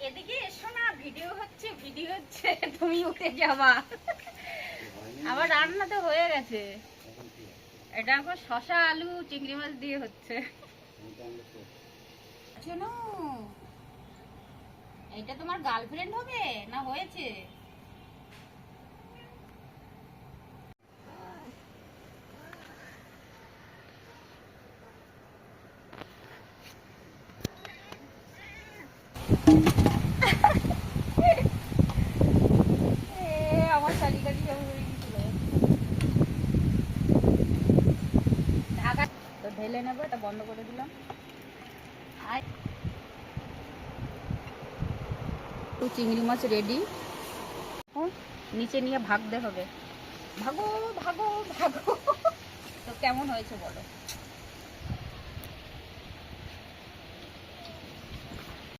এদিকে এসো না, ভিডিও হচ্ছে তুমি উঠে যাবা। আবার রান্না তো হয়ে গেছে। এটা এখন শসা আলু চিংড়ি মাছ দিয়ে হচ্ছে। শোনো, এটা তোমার গার্লফ্রেন্ড হবে না হয়েছে? আমার শালিকাটি সব হয়ে গেছিল। ঢাকা তো ঢেলে নেবো, এটা বন্ধ করে দিলাম। তো চিংড়ি মাছ রেডি। নিচে নিয়ে ভাগতে হবে। ভাগো ভাগো ভাগো। তো কেমন হয়েছে বলো?